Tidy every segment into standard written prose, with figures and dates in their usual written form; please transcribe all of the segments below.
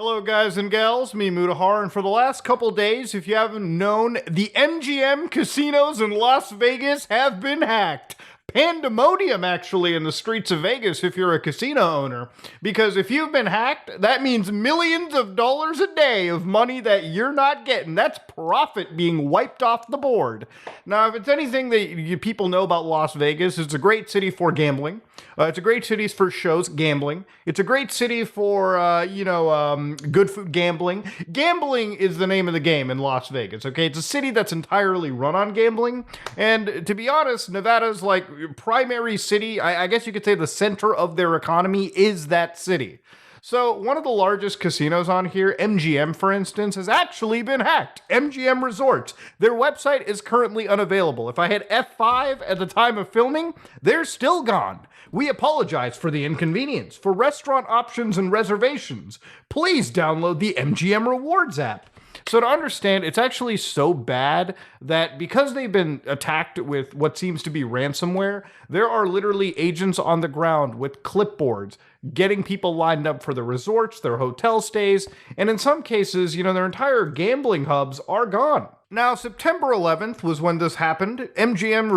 Hello guys and gals, me Mutahar, and for the last couple days, if you haven't known, the MGM casinos in Las Vegas have been hacked. Pandemonium, actually, in the streets of Vegas if you're a casino owner. Because if you've been hacked, that means millions of dollars a day of money that you're not getting. That's profit being wiped off the board. Now, if it's anything that people know about Las Vegas, it's a great city for gambling. It's a great city for shows, gambling. It's a great city for, good food, gambling. Gambling is the name of the game in Las Vegas, okay? It's a city that's entirely run on gambling. And to be honest, Nevada's primary city, I guess you could say the center of their economy is that city. So one of the largest casinos on here, MGM, for instance, has actually been hacked. MGM Resorts. Their website is currently unavailable. If I hit F5 at the time of filming, they're still gone. We apologize for the inconvenience. For restaurant options and reservations, please download the MGM Rewards app. So to understand, it's actually so bad that because they've been attacked with what seems to be ransomware, there are literally agents on the ground with clipboards getting people lined up for the resorts, their hotel stays, and in some cases, their entire gambling hubs are gone. Now, September 11th was when this happened. MGM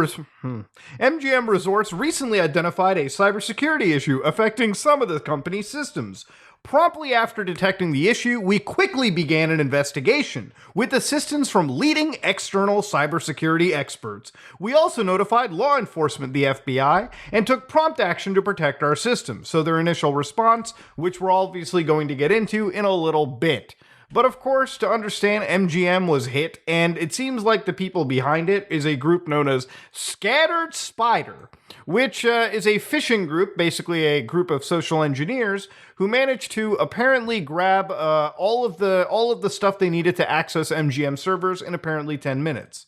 Resorts recently identified a cybersecurity issue affecting some of the company's systems. Promptly after detecting the issue, we quickly began an investigation with assistance from leading external cybersecurity experts. We also notified law enforcement, the FBI, and took prompt action to protect our systems. So their initial response, which we're obviously going to get into in a little bit. But of course, to understand, MGM was hit, and it seems like the people behind it is a group known as Scattered Spider, which is a phishing group, basically a group of social engineers who managed to apparently grab all of the stuff they needed to access MGM servers in apparently 10 minutes.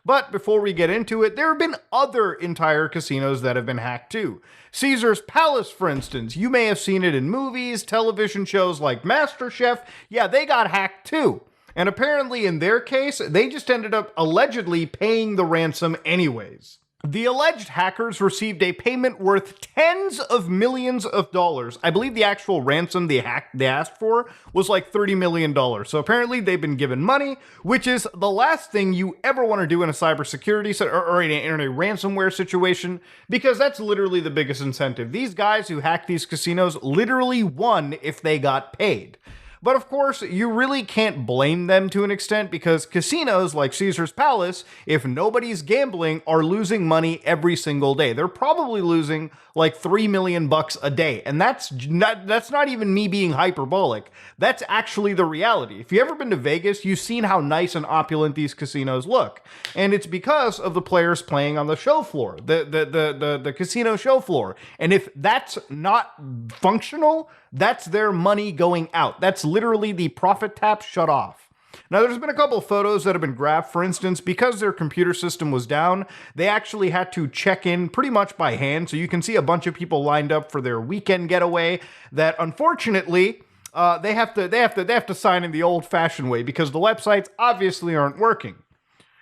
But before we get into it, there have been other entire casinos that have been hacked too. Caesar's Palace, for instance, you may have seen it in movies, television shows like MasterChef. Yeah, they got hacked too. And apparently in their case, they just ended up allegedly paying the ransom anyways. The alleged hackers received a payment worth tens of millions of dollars. I believe the actual ransom they asked for was like $30 million. So apparently they've been given money, which is the last thing you ever want to do in a cybersecurity or in a ransomware situation, because that's literally the biggest incentive. These guys who hacked these casinos literally won if they got paid. But of course, you really can't blame them to an extent because casinos like Caesar's Palace, if nobody's gambling, are losing money every single day. They're probably losing like $3 million a day. And that's not even me being hyperbolic. That's actually the reality. If you've ever been to Vegas, you've seen how nice and opulent these casinos look. And it's because of the players playing on the show floor, the casino show floor. And if that's not functional, that's their money going out. That's literally the profit tap shut off. Now, there's been a couple of photos that have been grabbed. For instance, because their computer system was down, they actually had to check in pretty much by hand. So you can see a bunch of people lined up for their weekend getaway that unfortunately they have to sign in the old-fashioned way because the websites obviously aren't working.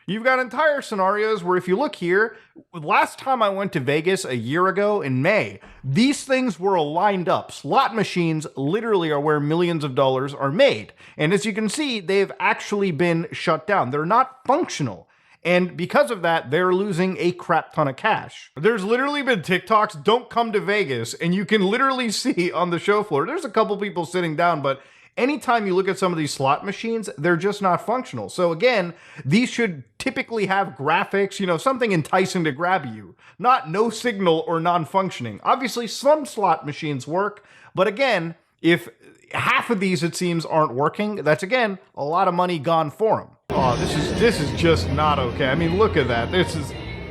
You've got entire scenarios where if you look here, last time I went to Vegas a year ago in May, these things were lined up. Slot machines literally are where millions of dollars are made. And as you can see, they've actually been shut down. They're not functional. And because of that, they're losing a crap ton of cash. There's literally been TikToks, don't come to Vegas, and you can literally see on the show floor, there's a couple people sitting down, but anytime you look at some of these slot machines, they're just not functional. So again, these should typically have graphics, something enticing to grab you, not no signal or non-functioning. Obviously, some slot machines work, but again, if half of these, it seems, aren't working, that's again, a lot of money gone for them. Oh, this is just not okay. I mean, look at that.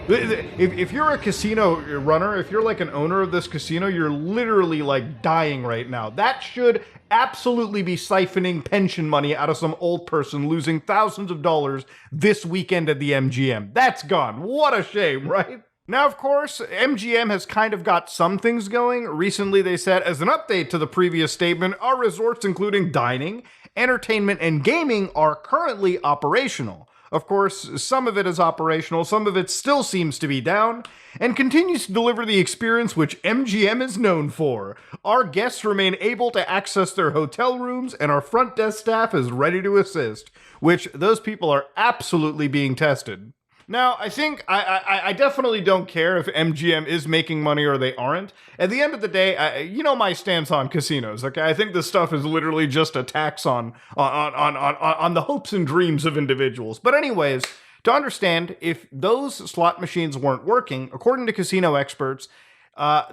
If you're a casino runner, if you're like an owner of this casino, you're literally like dying right now. That should absolutely be siphoning pension money out of some old person losing thousands of dollars this weekend at the MGM. That's gone. What a shame, right? Now, of course, MGM has kind of got some things going. Recently, they said, as an update to the previous statement, our resorts, including dining, entertainment, and gaming, are currently operational. Of course, some of it is operational, some of it still seems to be down, and continues to deliver the experience which MGM is known for. Our guests remain able to access their hotel rooms, and our front desk staff is ready to assist, which those people are absolutely being tested. Now, I think I definitely don't care if MGM is making money or they aren't. At the end of the day, you know my stance on casinos, okay? I think this stuff is literally just a tax on the hopes and dreams of individuals. But anyways, to understand, if those slot machines weren't working, according to casino experts,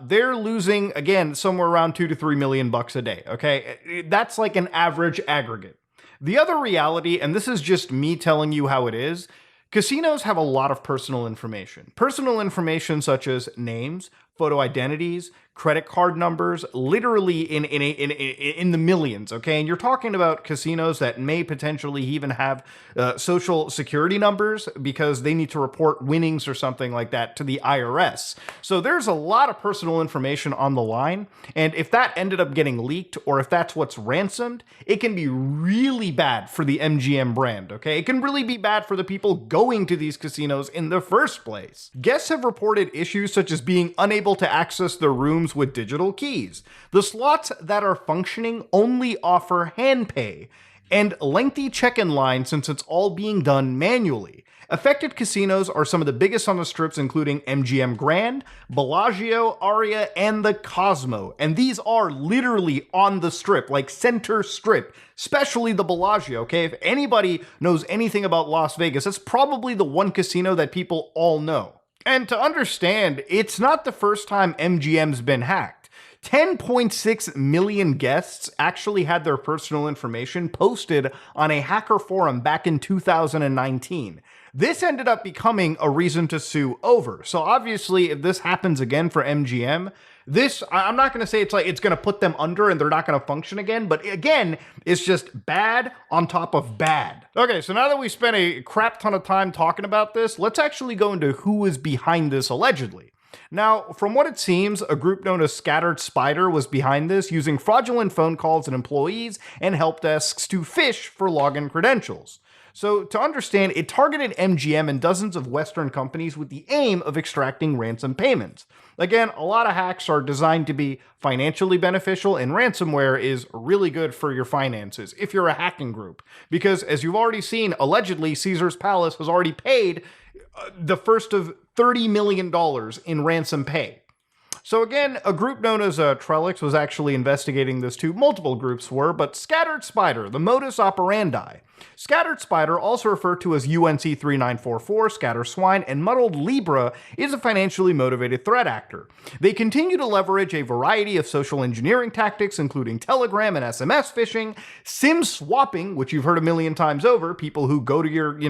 they're losing, again, somewhere around $2 to $3 million a day, okay? That's like an average aggregate. The other reality, and this is just me telling you how it is, casinos have a lot of personal information. Personal information such as names, photo identities, credit card numbers, literally in the millions, okay? And you're talking about casinos that may potentially even have social security numbers because they need to report winnings or something like that to the IRS. So there's a lot of personal information on the line, and if that ended up getting leaked or if that's what's ransomed, it can be really bad for the MGM brand, okay? It can really be bad for the people going to these casinos in the first place. Guests have reported issues such as being unable to access their rooms with digital keys. The slots that are functioning only offer hand pay, and lengthy check-in lines since it's all being done manually. Affected casinos are some of the biggest on the strips, including MGM Grand, Bellagio, Aria, and the Cosmo. And these are literally on the strip, like center strip, especially the Bellagio, okay? If anybody knows anything about Las Vegas, that's probably the one casino that people all know. And to understand, it's not the first time MGM's been hacked. 10.6 million guests actually had their personal information posted on a hacker forum back in 2019. This ended up becoming a reason to sue over. So obviously, if this happens again for MGM, I'm not going to say it's going to put them under and they're not going to function again, but again, it's just bad on top of bad. Okay, so now that we spent a crap ton of time talking about this, let's actually go into who is behind this allegedly. Now, from what it seems, a group known as Scattered Spider was behind this, using fraudulent phone calls and employees and help desks to phish for login credentials. So to understand, it targeted MGM and dozens of Western companies with the aim of extracting ransom payments. Again, a lot of hacks are designed to be financially beneficial, and ransomware is really good for your finances if you're a hacking group. Because as you've already seen, allegedly Caesar's Palace has already paid the first of $30 million in ransom pay. So again, a group known as Trellix was actually investigating this too. Multiple groups were, but Scattered Spider, the modus operandi. Scattered Spider, also referred to as UNC 3944, Scatter Swine, and Muddled Libra, is a financially motivated threat actor. They continue to leverage a variety of social engineering tactics, including Telegram and SMS phishing, SIM swapping, which you've heard a million times over, people who go to your,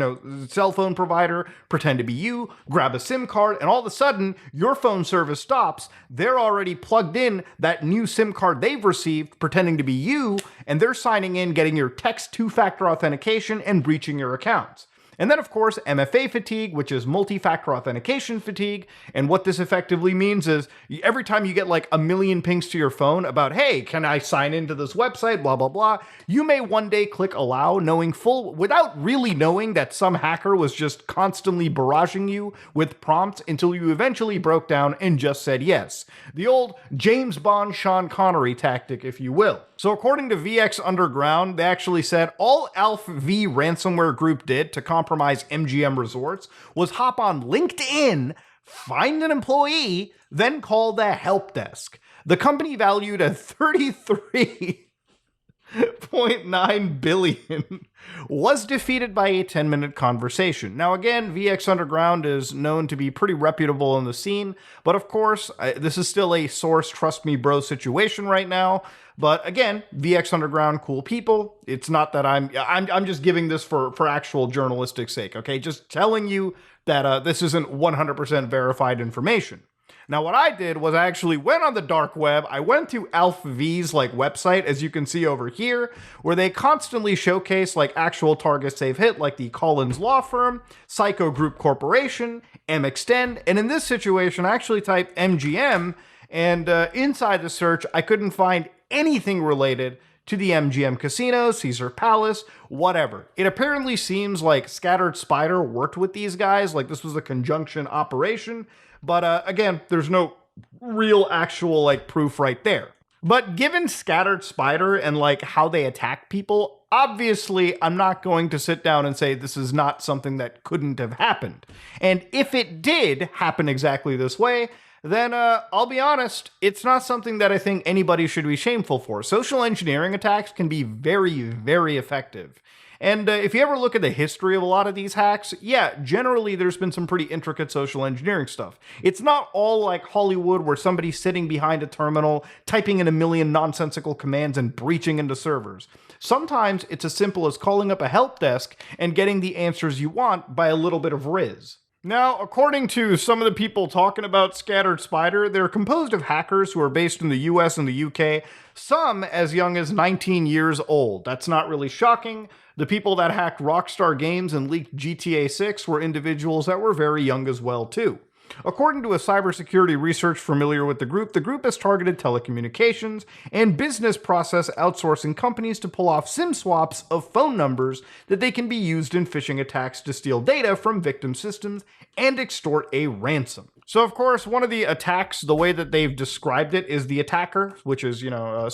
cell phone provider, pretend to be you, grab a SIM card, and all of a sudden, your phone service stops. They're already plugged in that new SIM card they've received, pretending to be you, and they're signing in, getting your text two-factor authentication, and breaching your accounts. And then, of course, MFA fatigue, which is multi-factor authentication fatigue. And what this effectively means is every time you get like a million pings to your phone about, hey, can I sign into this website, blah, blah, blah, you may one day click allow, without really knowing that some hacker was just constantly barraging you with prompts until you eventually broke down and just said yes. The old James Bond, Sean Connery tactic, if you will. So according to VX Underground, they actually said all ALPHV ransomware group did to compromise MGM resorts was hop on LinkedIn, find an employee, then call the help desk. The company valued at $33.9 billion was defeated by a 10-minute conversation. Now again, VX Underground is known to be pretty reputable in the scene, but of course, this is still a source trust me bro situation right now. But again, VX Underground, cool people. It's not that I'm just giving this for actual journalistic sake, okay? Just telling you that this isn't 100% verified information. Now, what I did was I actually went on the dark web. I went to ALPHV's website, as you can see over here, where they constantly showcase actual targets they've hit, like the Collins Law Firm, Psycho Group Corporation, MXtend, and in this situation, I actually typed MGM, and inside the search, I couldn't find anything related to the MGM Casino, Caesar Palace, whatever. It apparently seems like Scattered Spider worked with these guys, like this was a conjunction operation, but again, there's no real actual like proof right there. But given Scattered Spider and like how they attack people, obviously I'm not going to sit down and say this is not something that couldn't have happened. And if it did happen exactly this way, then I'll be honest, it's not something that I think anybody should be shameful for. Social engineering attacks can be very, very effective. And if you ever look at the history of a lot of these hacks, yeah, generally there's been some pretty intricate social engineering stuff. It's not all like Hollywood where somebody's sitting behind a terminal, typing in a million nonsensical commands and breaching into servers. Sometimes it's as simple as calling up a help desk and getting the answers you want by a little bit of Riz. Now, according to some of the people talking about Scattered Spider, they're composed of hackers who are based in the US and the UK, some as young as 19 years old. That's not really shocking. The people that hacked Rockstar Games and leaked GTA 6 were individuals that were very young as well, too. According to a cybersecurity research familiar with the group has targeted telecommunications and business process outsourcing companies to pull off SIM swaps of phone numbers that they can be used in phishing attacks to steal data from victim systems and extort a ransom. So, of course, one of the attacks, the way that they've described it, is the attacker, which is,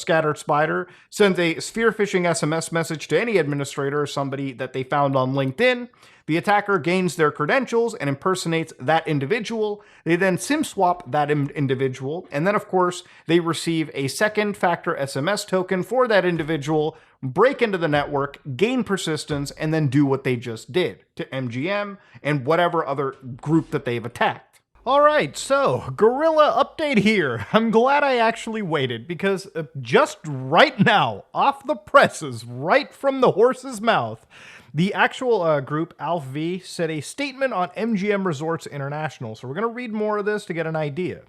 Scattered Spider, sends a spear phishing SMS message to any administrator or somebody that they found on LinkedIn. The attacker gains their credentials and impersonates that individual. They then SIM swap that individual, and then, of course, they receive a second factor SMS token for that individual, break into the network, gain persistence, and then do what they just did to MGM and whatever other group that they've attacked. Alright, so, Gorilla update here. I'm glad I actually waited, because just right now, off the presses, right from the horse's mouth, the actual group, ALPHV, said a statement on MGM Resorts International. So we're going to read more of this to get an idea.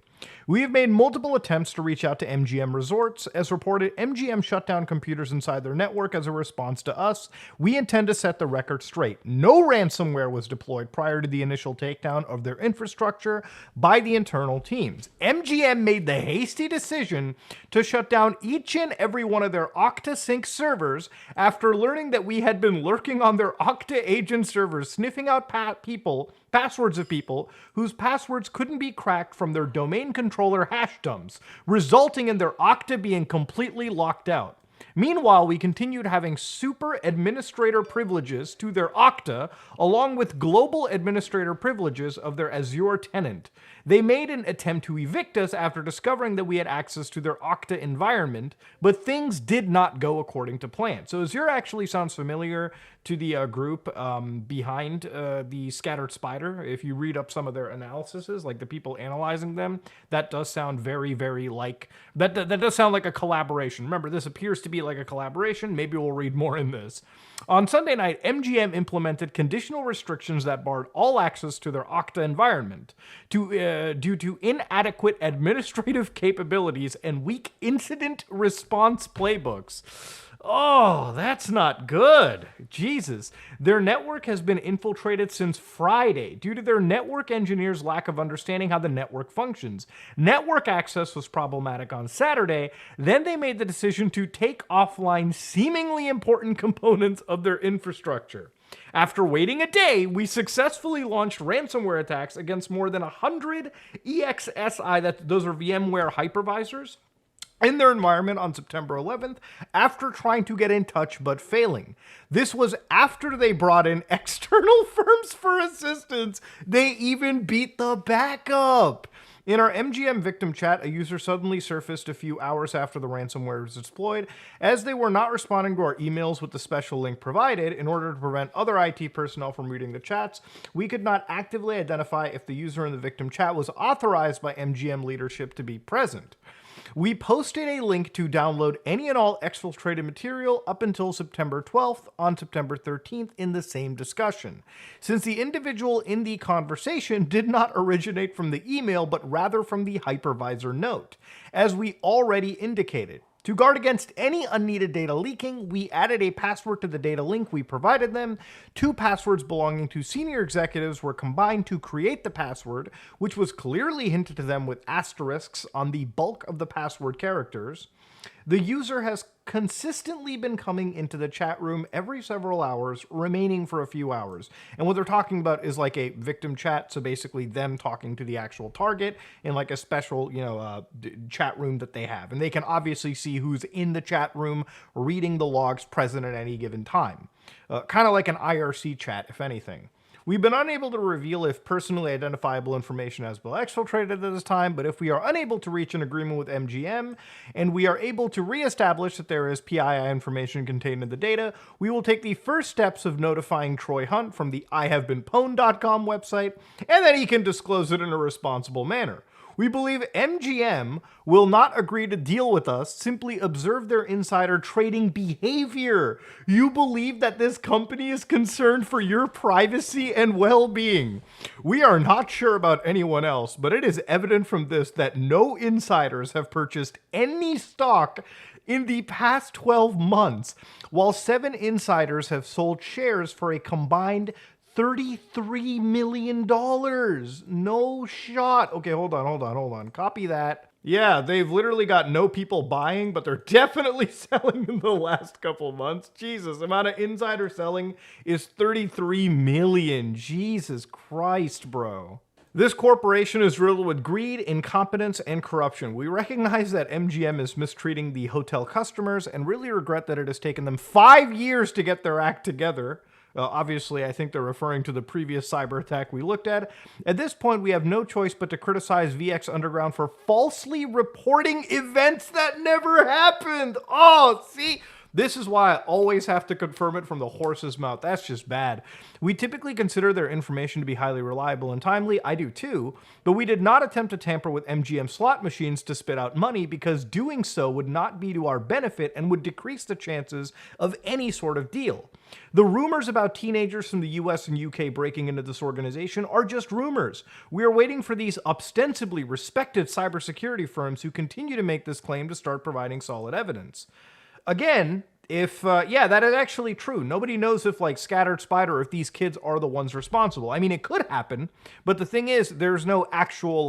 We have made multiple attempts to reach out to MGM Resorts. As reported, MGM shut down computers inside their network as a response to us. We intend to set the record straight. No ransomware was deployed prior to the initial takedown of their infrastructure by the internal teams. MGM made the hasty decision to shut down each and every one of their OctaSync servers after learning that we had been lurking on their Okta agent servers, sniffing out passwords of people whose passwords couldn't be cracked from their domain controller hash dumps, resulting in their Okta being completely locked out. Meanwhile, we continued having super administrator privileges to their Okta, along with global administrator privileges of their Azure tenant. They made an attempt to evict us after discovering that we had access to their Okta environment, but things did not go according to plan. So Azure actually sounds familiar to the group behind the Scattered Spider. If you read up some of their analyses, like the people analyzing them, that does sound very, very like, that does sound like a collaboration. Remember, this appears to be like a collaboration. Maybe we'll read more in this. On Sunday night, MGM implemented conditional restrictions that barred all access to their Okta environment due to inadequate administrative capabilities and weak incident response playbooks. Oh, that's not good. Jesus. Their network has been infiltrated since Friday due to their network engineers' lack of understanding how the network functions. Network access was problematic on Saturday. Then they made the decision to take offline seemingly important components of their infrastructure. After waiting a day, we successfully launched ransomware attacks against more than 100 EXSI, those are VMware hypervisors, in their environment on September 11th after trying to get in touch but failing. This was after they brought in external firms for assistance. They even beat the backup. In our MGM victim chat, a user suddenly surfaced a few hours after the ransomware was deployed. As they were not responding to our emails with the special link provided, in order to prevent other IT personnel from reading the chats, we could not actively identify if the user in the victim chat was authorized by MGM leadership to be present. We posted a link to download any and all exfiltrated material up until September 12th on September 13th in the same discussion. Since the individual in the conversation did not originate from the email, but rather from the hypervisor note, as we already indicated. To guard against any unneeded data leaking, we added a password to the data link we provided them. 2 passwords belonging to senior executives were combined to create the password, which was clearly hinted to them with asterisks on the bulk of the password characters. The user has consistently been coming into the chat room every several hours, remaining for a few hours. And what they're talking about is like a victim chat, so basically them talking to the actual target in like a special, chat room that they have. And they can obviously see who's in the chat room, reading the logs present at any given time. Kind of like an IRC chat, if anything. We've been unable to reveal if personally identifiable information has been exfiltrated at this time, but if we are unable to reach an agreement with MGM and we are able to reestablish that there is PII information contained in the data, we will take the first steps of notifying Troy Hunt from the IHaveBeenPwned.com website, and then he can disclose it in a responsible manner. We believe MGM will not agree to deal with us, simply observe their insider trading behavior. You believe that this company is concerned for your privacy and well-being. We are not sure about anyone else, but it is evident from this that no insiders have purchased any stock in the past 12 months, while 7 insiders have sold shares for a combined $33 million. No shot. Okay, hold on. Copy that. Yeah, they've literally got no people buying, but they're definitely selling in the last couple months. Jesus, the amount of insider selling is 33 million. Jesus Christ, bro. This corporation is riddled with greed, incompetence, and corruption. We recognize that MGM is mistreating the hotel customers and really regret that it has taken them 5 years to get their act together. Obviously, I think they're referring to the previous cyber attack we looked at. At this point, we have no choice but to criticize VX Underground for falsely reporting events that never happened. Oh, see? This is why I always have to confirm it from the horse's mouth. That's just bad. We typically consider their information to be highly reliable and timely. I do too. But we did not attempt to tamper with MGM slot machines to spit out money because doing so would not be to our benefit and would decrease the chances of any sort of deal. The rumors about teenagers from the US and UK breaking into this organization are just rumors. We are waiting for these ostensibly respected cybersecurity firms who continue to make this claim to start providing solid evidence. Again, if, that is actually true. Nobody knows if, like, Scattered Spider, if these kids are the ones responsible. I mean, it could happen, but the thing is, there's no actual,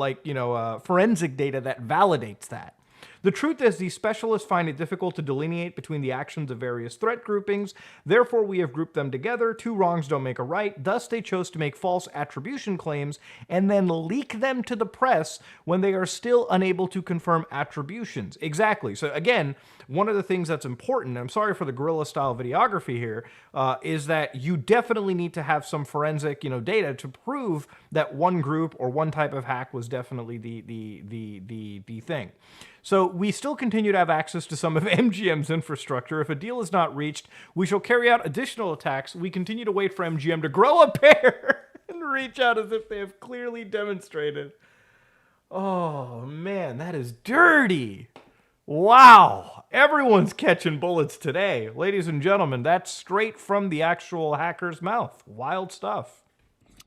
forensic data that validates that. The truth is, these specialists find it difficult to delineate between the actions of various threat groupings. Therefore, we have grouped them together. 2 wrongs don't make a right. Thus, they chose to make false attribution claims and then leak them to the press when they are still unable to confirm attributions. Exactly. So again, one of the things that's important, I'm sorry for the guerrilla-style videography here, is that you definitely need to have some forensic, data to prove that one group or one type of hack was definitely the thing. So we still continue to have access to some of MGM's infrastructure. If a deal is not reached, we shall carry out additional attacks. We continue to wait for MGM to grow a pair and reach out as if they have clearly demonstrated. Oh, man, that is dirty. Wow. Everyone's catching bullets today. Ladies and gentlemen, that's straight from the actual hacker's mouth. Wild stuff.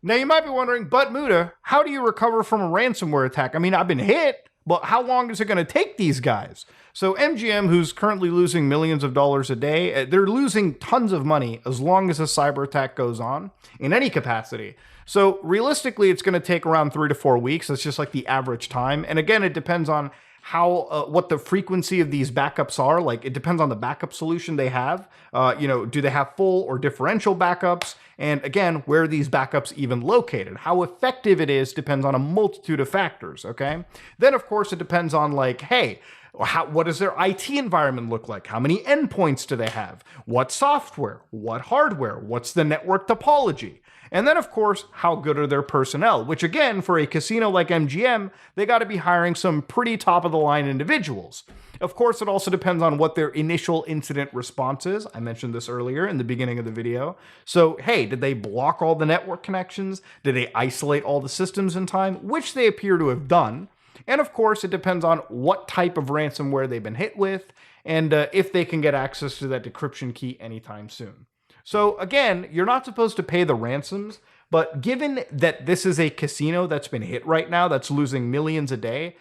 Now, you might be wondering, but Muda, how do you recover from a ransomware attack? I mean, I've been hit. But how long is it going to take these guys? So MGM, who's currently losing millions of dollars a day, they're losing tons of money as long as a cyber attack goes on in any capacity. So realistically, it's going to take around 3 to 4 weeks. That's just like the average time. And again, it depends on how what the frequency of these backups are. Like, it depends on the backup solution they have. Do they have full or differential backups? And again, where are these backups even located? How effective it is depends on a multitude of factors, okay? Then, of course, it depends on, like, hey, what does their IT environment look like? How many endpoints do they have? What software? What hardware? What's the network topology? And then, of course, how good are their personnel? Which, again, for a casino like MGM, they got to be hiring some pretty top-of-the-line individuals. Of course, it also depends on what their initial incident response is. I mentioned this earlier in the beginning of the video. So, hey, did they block all the network connections? Did they isolate all the systems in time? Which they appear to have done. And, of course, it depends on what type of ransomware they've been hit with and if they can get access to that decryption key anytime soon. So again, you're not supposed to pay the ransoms, but given that this is a casino that's been hit right now, that's losing millions a day,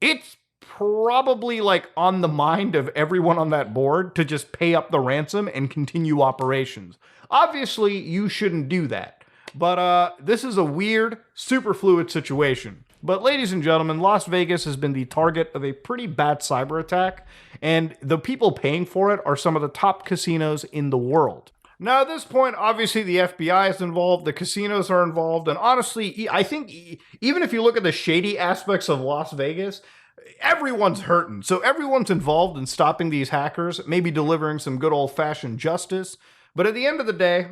it's probably like on the mind of everyone on that board to just pay up the ransom and continue operations. Obviously, you shouldn't do that, but this is a weird, super fluid situation. But ladies and gentlemen, Las Vegas has been the target of a pretty bad cyber attack, and the people paying for it are some of the top casinos in the world. Now, at this point, obviously the FBI is involved, the casinos are involved, and honestly, I think even if you look at the shady aspects of Las Vegas, everyone's hurting. So everyone's involved in stopping these hackers, maybe delivering some good old-fashioned justice. But at the end of the day,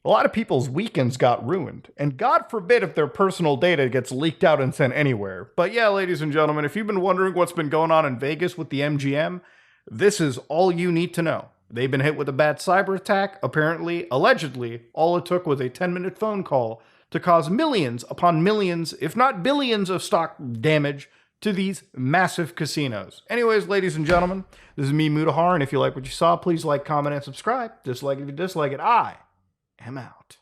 a lot of people's weekends got ruined, and God forbid if their personal data gets leaked out and sent anywhere. But yeah, ladies and gentlemen, if you've been wondering what's been going on in Vegas with the MGM, this is all you need to know. They've been hit with a bad cyber attack. Apparently, allegedly, all it took was a 10-minute phone call to cause millions upon millions, if not billions, of stock damage to these massive casinos. Anyways, ladies and gentlemen, this is me, Mutahar, and if you like what you saw, please like, comment, and subscribe. Dislike it if you dislike it. I am out.